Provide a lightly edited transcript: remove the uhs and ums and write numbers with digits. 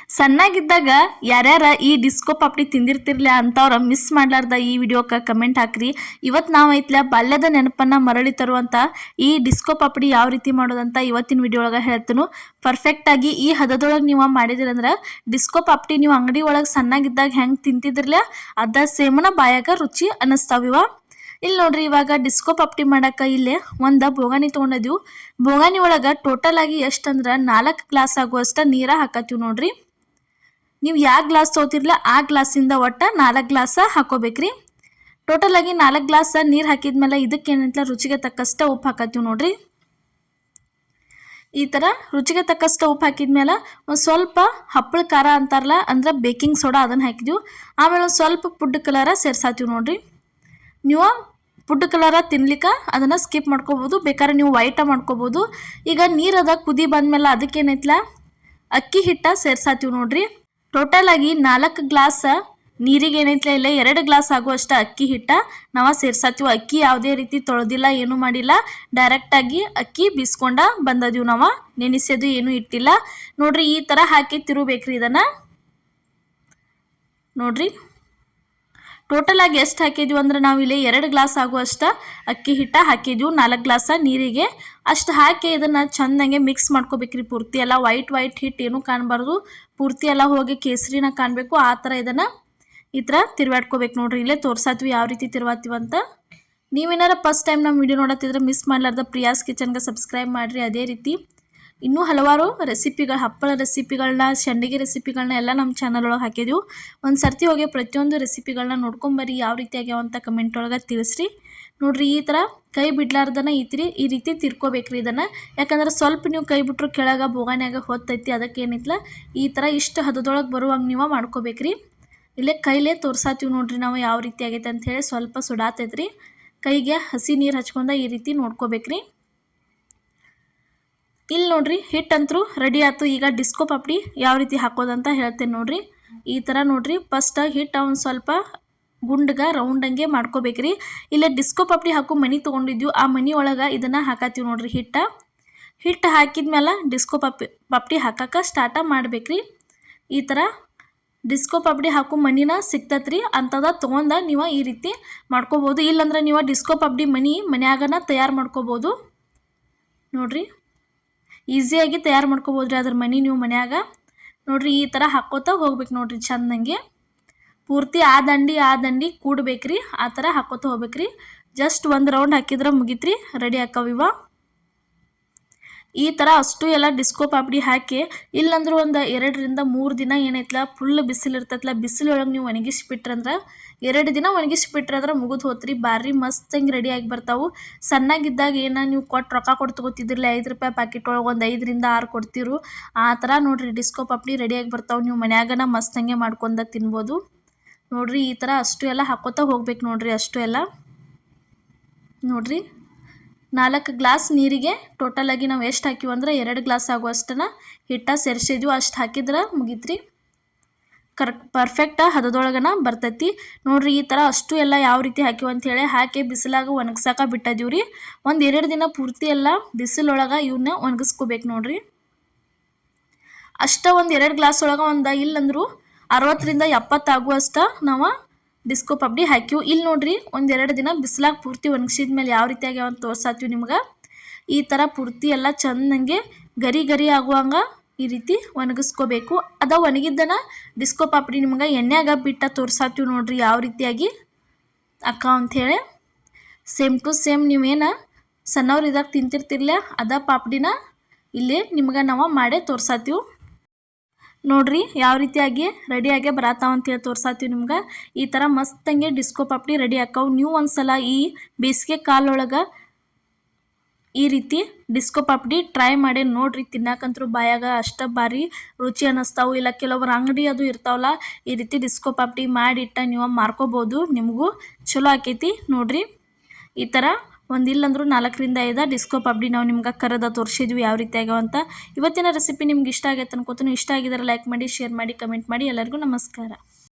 ಸಣ್ಣಾಗಿದ್ದಾಗ ಯಾರ್ಯಾರ ಈ disco papdi ತಿಂದಿರ್ತಿರ್ಲ ಅಂತವ್ರ miss ಮಾಡ್ಲಾರ್ದ ಈ ವಿಡಿಯೋಕ್ಕೆ ಕಮೆಂಟ್ ಹಾಕ್ರಿ. ಇವತ್ತು ನಾವು ಐತ್ಲ ಬಾಲ್ಯದ ನೆನಪನ್ನ ಮರಳಿ ತರುವಂತ ಈ ಡಿಸ್ಕೋ ಪಾಪ್ಡಿ ಯಾವ ರೀತಿ ಮಾಡೋದಂತ ಇವತ್ತಿನ ವಿಡಿಯೋ ಒಳಗೆ ಹೇಳ್ತೀನಿ. ಪರ್ಫೆಕ್ಟ್ ಆಗಿ ಈ ಹದದೊಳಗೆ ನೀವು ಮಾಡಿದಿರಂದ್ರೆ ಡಿಸ್ಕೋ ಪಾಪ್ಡಿ ನೀವು ಅಂಗಡಿ ಒಳಗೆ ಸಣ್ಣಾಗಿದ್ದಾಗ ಹೆಂಗೆ ತಿಂತಿದ್ರಲ್ಲ ಅದ ಸೇಮನ ಬಾಯಾಗ ರುಚಿ ಅನ್ನಿಸ್ತಾವಿವ. ಇಲ್ಲಿ ನೋಡ್ರಿ, ಇವಾಗ ಡಿಸ್ಕೋ ಪಾಪ್ಡಿ ಮಾಡಕ್ಕೆ ಇಲ್ಲೇ ಒಂದು ಬೋಗಾನಿ ತೊಗೊಂಡಿದ್ವಿ. ಬೋಗಾನಿ ಒಳಗೆ ಟೋಟಲ್ ಆಗಿ ಎಷ್ಟಂದ್ರೆ 4 ಗ್ಲಾಸ್ ಆಗುವಷ್ಟು ನೀರ ಹಾಕತ್ತೀವಿ ನೋಡ್ರಿ. ನೀವು ಯಾವ ಗ್ಲಾಸ್ ತೊಗೋತಿರ್ಲ ಆ ಗ್ಲಾಸಿಂದ ಒಟ್ಟು 4 ಗ್ಲಾಸ್ ಹಾಕೋಬೇಕ್ರಿ. ಟೋಟಲ್ ಆಗಿ 4 ಗ್ಲಾಸ್ ನೀರು ಹಾಕಿದ್ಮೇಲೆ ಇದಕ್ಕೇನಂತ ರುಚಿಗೆ ತಕ್ಕಷ್ಟು ಉಪ್ಪು ಹಾಕತ್ತೀವಿ ನೋಡ್ರಿ. ಈ ಥರ ರುಚಿಗೆ ತಕ್ಕಷ್ಟು ಉಪ್ಪು ಹಾಕಿದ್ಮೇಲೆ ಒಂದು ಸ್ವಲ್ಪ ಹಪ್ಪಳ ಖಾರ ಅಂತಾರಲ್ಲ ಅಂದ್ರೆ ಬೇಕಿಂಗ್ ಸೋಡಾ ಅದನ್ನು ಹಾಕಿದ್ವಿ. ಆಮೇಲೆ ಒಂದು ಸ್ವಲ್ಪ ಫುಡ್ ಕಲರ ಸೇರ್ಸಾತೀವಿ ನೋಡ್ರಿ. ನೀವು ಫುಡ್ ಕಲರ ತಿನ್ಲಿಕ್ಕೆ ಅದನ್ನು ಸ್ಕಿಪ್ ಮಾಡ್ಕೋಬೋದು, ಬೇಕಾದ್ರೆ ನೀವು ವೈಟ ಮಾಡ್ಕೋಬೋದು. ಈಗ ನೀರದ ಕುದಿ ಬಂದಮೇಲೆ ಅದಕ್ಕೇನೈತ್ಲ ಅಕ್ಕಿ ಹಿಟ್ಟ ಸೇರ್ಸಾತೀವಿ ನೋಡ್ರಿ. ಟೋಟಲ್ ಆಗಿ 4 ಗ್ಲಾಸ್ ನೀರಿಗೆ ಏನೈತ್ಲ ಇಲ್ಲ 2 ಗ್ಲಾಸ್ ಆಗುವಷ್ಟು ಅಕ್ಕಿ ಹಿಟ್ಟ ನಾವು ಸೇರ್ಸಾತೀವಿ. ಅಕ್ಕಿ ಯಾವುದೇ ರೀತಿ ತೊಳೆದಿಲ್ಲ, ಏನು ಮಾಡಿಲ್ಲ, ಡೈರೆಕ್ಟಾಗಿ ಅಕ್ಕಿ ಬೀಸ್ಕೊಂಡ ಬಂದದೀವಿ. ನಾವು ನೆನೆಸೋದು ಏನೂ ಇಟ್ಟಿಲ್ಲ ನೋಡ್ರಿ. ಈ ಥರ ಹಾಕಿ ತಿರುಬೇಕ್ರಿ ಇದನ್ನು ನೋಡ್ರಿ. ಟೋಟಲ್ ಆಗಿ ಎಷ್ಟು ಹಾಕಿದ್ವಿ ಅಂದ್ರೆ ನಾವು ಇಲ್ಲಿ 2 ಗ್ಲಾಸ್ ಆಗುವಷ್ಟು ಅಕ್ಕಿ ಹಿಟ್ಟ ಹಾಕಿದ್ವಿ 4 ಗ್ಲಾಸ್ ನೀರಿಗೆ. ಅಷ್ಟು ಹಾಕಿ ಇದನ್ನು ಚೆಂದಂಗೆ ಮಿಕ್ಸ್ ಮಾಡ್ಕೋಬೇಕ್ರಿ. ಪೂರ್ತಿ ಎಲ್ಲ ವೈಟ್ ಹಿಟ್ಟು ಏನೂ ಕಾಣಬಾರ್ದು, ಪೂರ್ತಿ ಎಲ್ಲ ಹೋಗಿ ಕೇಸರಿನ ಕಾಣಬೇಕು. ಆ ಥರ ಇದನ್ನು ಈ ಥರ ತಿರುವಾಡ್ಕೋಬೇಕು ನೋಡ್ರಿ. ಇಲ್ಲೇ ತೋರ್ಸಾತ್ವಿ ಯಾವ ರೀತಿ ತಿರುವಾತೀವಂತ. ನೀವೇನಾರ ಫಸ್ಟ್ ಟೈಮ್ ನಮ್ಮ ವಿಡಿಯೋ ನೋಡತ್ತಿದ್ರೆ ಮಿಸ್ ಮಾಡಲಾರ್ದ ಪ್ರಿಯಾಸ್ ಕಿಚನ್ಗೆ ಸಬ್ಸ್ಕ್ರೈಬ್ ಮಾಡಿರಿ. ಅದೇ ರೀತಿ ಇನ್ನೂ ಹಲವಾರು ರೆಸಿಪಿಗಳು, ಹಪ್ಪಳ ರೆಸಿಪಿಗಳನ್ನ, ಸಂಡಿಗೆ ರೆಸಿಪಿಗಳನ್ನ ಎಲ್ಲ ನಮ್ಮ ಚಾನಲ್ ಒಳಗೆ ಹಾಕಿದ್ವಿ. ಒಂದು ಸರ್ತಿ ಹೋಗಿ ಪ್ರತಿಯೊಂದು ರೆಸಿಪಿಗಳನ್ನ ನೋಡ್ಕೊಂಬರ್ರಿ, ಯಾವ ರೀತಿ ಆಗ್ಯಾವಂತ ಕಮೆಂಟ್ ಒಳಗೆ ತಿಳಿಸ್ರಿ ನೋಡ್ರಿ. ಈ ಥರ ಕೈ ಬಿಡ್ಲಾರ್ದನ ಈ ರೀತಿ ತಿರ್ಕೋಬೇಕ್ರಿ ಇದನ್ನು. ಯಾಕಂದ್ರೆ ಸ್ವಲ್ಪ ನೀವು ಕೈ ಬಿಟ್ರು ಕೆಳಗೆ ಬೋಗಾನ್ಯಾಗ ಹೊತ್ತೈತಿ. ಅದಕ್ಕೆ ಏನಿತ್ಲ ಈ ಥರ ಇಷ್ಟು ಹದದೊಳಗೆ ಬರುವಂಗೆ ನೀವು ಮಾಡ್ಕೋಬೇಕ್ರಿ. ಇಲ್ಲೇ ಕೈಲೇ ತೋರ್ಸಾತೀವಿ ನೋಡ್ರಿ ನಾವು ಯಾವ ರೀತಿ ಆಗೈತೆ ಅಂಥೇಳಿ. ಸ್ವಲ್ಪ ಸುಡಾತೈತ್ರಿ, ಕೈಗೆ ಹಸಿ ನೀರು ಹಚ್ಕೊಂಡ ಈ ರೀತಿ ನೋಡ್ಕೋಬೇಕ್ರಿ. ಇಲ್ಲಿ ನೋಡ್ರಿ ಹಿಟ್ಟಂತರೂ ರೆಡಿ ಆಯ್ತು. ಈಗ ಡಿಸ್ಕೋ ಪಾಪ್ಡಿ ಯಾವ ರೀತಿ ಹಾಕೋದಂತ ಹೇಳ್ತೇನೆ ನೋಡ್ರಿ. ಈ ಥರ ನೋಡ್ರಿ, ಫಸ್ಟ್ ಹಿಟ್ಟು ಒಂದು ಸ್ವಲ್ಪ ಗುಂಡ್ಗೆ ರೌಂಡಂಗೆ ಮಾಡ್ಕೋಬೇಕ್ರಿ. ಇಲ್ಲ ಡಿಸ್ಕೋ ಪಾಪ್ಡಿ ಹಾಕೋ ಮನಿ ತೊಗೊಂಡಿದ್ವಿ, ಆ ಮನಿ ಒಳಗೆ ಇದನ್ನು ಹಾಕತ್ತೀವಿ ನೋಡ್ರಿ. ಹಿಟ್ಟು ಹಾಕಿದ್ಮೇಲೆ ಡಿಸ್ಕೋ ಪಾಪ್ಡಿ ಹಾಕಕ್ಕೆ ಸ್ಟಾರ್ಟ ಮಾಡ್ಬೇಕ್ರಿ. ಈ ಥರ ಡಿಸ್ಕೋ ಪಾಪ್ಡಿ ಹಾಕೋ ಮನಿನ ಸಿಕ್ತತ್ರಿ, ಅಂಥದ ತೊಗೊಂಡ ನೀವು ಈ ರೀತಿ ಮಾಡ್ಕೋಬೋದು. ಇಲ್ಲಾಂದ್ರೆ ನೀವು ಡಿಸ್ಕೋ ಪಾಪ್ಡಿ ಮನ್ಯಾಗನ ತಯಾರು ಮಾಡ್ಕೋಬೋದು ನೋಡ್ರಿ. ಈಸಿಯಾಗಿ ತಯಾರು ಮಾಡ್ಕೋಬೋದ್ರಿ ಅದ್ರ ಮನಿ ನೀವು ಮನ್ಯಾಗ ನೋಡ್ರಿ. ಈ ಥರ ಹಾಕೋತಾ ಹೋಗ್ಬೇಕು ನೋಡ್ರಿ. ಚೆಂದಂಗೆ ಪೂರ್ತಿ ಆ ದಂಡಿ ಕೂಡ್ಬೇಕ್ರಿ. ಆ ಥರ ಹಾಕೋತಾ ಹೋಗ್ಬೇಕ್ರಿ. ಜಸ್ಟ್ ಒಂದು ರೌಂಡ್ ಹಾಕಿದ್ರೆ ಮುಗಿತ್ರಿ, ರೆಡಿ ಹಾಕವಿವ. ಈ ಥರ ಅಷ್ಟು ಎಲ್ಲ ಡಿಸ್ಕೋ ಪಾಪ್ಡಿ ಹಾಕಿ ಇಲ್ಲಂದ್ರೆ ಒಂದು 2 ರಿಂದ 3 ದಿನ ಏನೈತ್ಲ ಫುಲ್ ಬಿಸಿಲು ಇರ್ತೈತ್ಲ, ಬಿಸಿಲೊಳಗೆ ನೀವು ಒಣಗಿಸ್ಬಿಟ್ರಂದ್ರೆ 2 ದಿನ ಒಣಗಿಸ್ಬಿಟ್ರಂದ್ರೆ ಮುಗಿದು ಹೋತ್ರಿ. ಭಾರಿ ಮಸ್ತ್ ಹಂಗೆ ರೆಡಿಯಾಗಿ ಬರ್ತಾವೆ. ಸಣ್ಣಾಗಿದ್ದಾಗ ನೀವು ರೊಕ್ಕ ಕೊಟ್ಟು ತೊಗೋತಿದ್ರಲ್ಲ, 5 ರೂಪಾಯಿ ಪ್ಯಾಕೆಟ್ ಒಳಗೆ ಒಂದು 5 ರಿಂದ 6 ಕೊಡ್ತಿರು. ಆ ಥರ ನೋಡ್ರಿ ಡಿಸ್ಕೋ ಪಾಪ್ಡಿ ರೆಡಿಯಾಗಿ ಬರ್ತಾವೆ. ನೀವು ಮನ್ಯಾಗನ ಮಸ್ತ್ ಹಂಗೆ ಮಾಡ್ಕೊಂಡ ತಿನ್ಬೋದು ನೋಡ್ರಿ. ಈ ಥರ ಅಷ್ಟು ಎಲ್ಲ ಹಾಕೋತಾ ಹೋಗ್ಬೇಕು ನೋಡ್ರಿ. ಅಷ್ಟು ಎಲ್ಲ ನೋಡ್ರಿ 4 ಗ್ಲಾಸ್ ನೀರಿಗೆ ಟೋಟಲ್ ಆಗಿ ನಾವು ಎಷ್ಟು ಹಾಕಿವಿ ಅಂದ್ರೆ 2 ಗ್ಲಾಸ್ ಆಗುವಷ್ಟನ್ನ ಹಿಟ್ಟ ಸೇರಿಸಿದ್ವಿ. ಅಷ್ಟು ಹಾಕಿದ್ರೆ ಮುಗಿತ್ರಿ. ಪರ್ಫೆಕ್ಟ್ ಹದದೊಳಗನ ಬರ್ತೈತಿ ನೋಡ್ರಿ. ಈ ಥರ ಅಷ್ಟು ಎಲ್ಲ ಯಾವ ರೀತಿ ಹಾಕಿವಿ ಅಂಥೇಳಿ ಹಾಕಿ ಬಿಸಿಲಾಗ ಒಣಗ್ಸಕ್ಕೆ ಬಿಟ್ಟಿದ್ದೀವಿ ರೀ. ಒಂದು 2 ದಿನ ಪೂರ್ತಿ ಎಲ್ಲ ಬಿಸಿಲೊಳಗೆ ಇವನ್ನ ಒಣಗಿಸ್ಕೋಬೇಕು ನೋಡ್ರಿ. ಅಷ್ಟ ಒಂದು 2 ಗ್ಲಾಸ್ ಒಳಗೆ ಒಂದು ಇಲ್ಲಂದ್ರು 60 ರಿಂದ 70 ಆಗುವಷ್ಟು ನಾವು ಡಿಸ್ಕೋ ಪಾಪ್ಡಿ ಹಾಕಿವು. ಇಲ್ಲಿ ನೋಡ್ರಿ, ಒಂದು 2 ದಿನ ಬಿಸಿಲಾಗ ಪೂರ್ತಿ ಒಣಗಿಸಿದ್ಮೇಲೆ ಯಾವ ರೀತಿ ಆಗ್ಯಾವ ಅಂತ ತೋರ್ಸಾತೀವಿ ನಿಮ್ಗೆ. ಈ ಥರ ಪೂರ್ತಿ ಎಲ್ಲ ಚೆಂದಂಗೆ ಗರಿ ಆಗುವಂಗೆ ಈ ರೀತಿ ಒಣಗಿಸ್ಕೋಬೇಕು. ಅದ ಒಣಗಿದ್ದನ ಡಿಸ್ಕೋ ಪಾಪ್ಡಿ ನಿಮ್ಗೆ ಎಣ್ಣೆಯಾಗ ಬಿಟ್ಟ ತೋರ್ಸಾತೀವಿ ನೋಡ್ರಿ ಯಾವ ರೀತಿಯಾಗಿ ಅಕ್ಕ ಅಂಥೇಳಿ. ಸೇಮ್ ಟು ಸೇಮ್ ನೀವೇನು ಸಣ್ಣವ್ರಿದಾಗ ತಿಂತಿರ್ತಿರ್ಲ ಅದ ಪಾಪ್ಡಿನ ಇಲ್ಲಿ ನಿಮ್ಗೆ ನಾವು ಮಾಡೇ ತೋರ್ಸಾತೀವಿ ನೋಡ್ರಿ. ಯಾವ ರೀತಿಯಾಗಿ ರೆಡಿಯಾಗಿ ಬರತ್ತಾವ ಅಂತೇಳಿ ತೋರ್ಸಾತೀವಿ ನಿಮ್ಗೆ. ಈ ಥರ ಮಸ್ತಂಗೆ ಡಿಸ್ಕೋ ಪಾಪ್ಡಿ ರೆಡಿ ಹಾಕವು. ನೀವು ಒಂದ್ಸಲ ಈ ಬೇಸಿಗೆ ಕಾಲೊಳಗೆ ಈ ರೀತಿ ಡಿಸ್ಕೋ ಪಾಪ್ಡಿ ಟ್ರೈ ಮಾಡಿ ನೋಡ್ರಿ. ತಿನ್ನಕಂತರೂ ಬಾಯಾಗ ಅಷ್ಟು ಭಾರಿ ರುಚಿ ಅನ್ನಿಸ್ತಾವು. ಇಲ್ಲ ಕೆಲವೊಬ್ರು ಅಂಗಡಿ ಅದು ಇರ್ತಾವಲ್ಲ, ಈ ರೀತಿ ಡಿಸ್ಕೋ ಪಾಪ್ಡಿ ಮಾಡಿಟ್ಟ ನೀವು ಮಾರ್ಕೋಬೋದು, ನಿಮಗೂ ಚಲೋ ಆಕೈತಿ ನೋಡ್ರಿ. ಈ ಥರ ಒಂದಿಲ್ಲಂದ್ರೂ 4 ರಿಂದ 5 ಡಿಸ್ಕೋ ಪಾಪ್ಡಿ ನಾವು ನಿಮ್ಗೆ ಕರೆದ ತೋರಿಸಿದ್ವಿ ಯಾವ ರೀತಿ ಆಗ್ಯಾವಂತ. ಇವತ್ತಿನ ರೆಸಿಪಿ ನಿಮ್ಗೆ ಇಷ್ಟ ಆಗೈತೆ ಅನ್ಕೋತೀನಿ. ಇಷ್ಟ ಆಗಿದ್ರೆ ಲೈಕ್ ಮಾಡಿ, ಶೇರ್ ಮಾಡಿ, ಕಮೆಂಟ್ ಮಾಡಿ. ಎಲ್ಲರಿಗೂ ನಮಸ್ಕಾರ.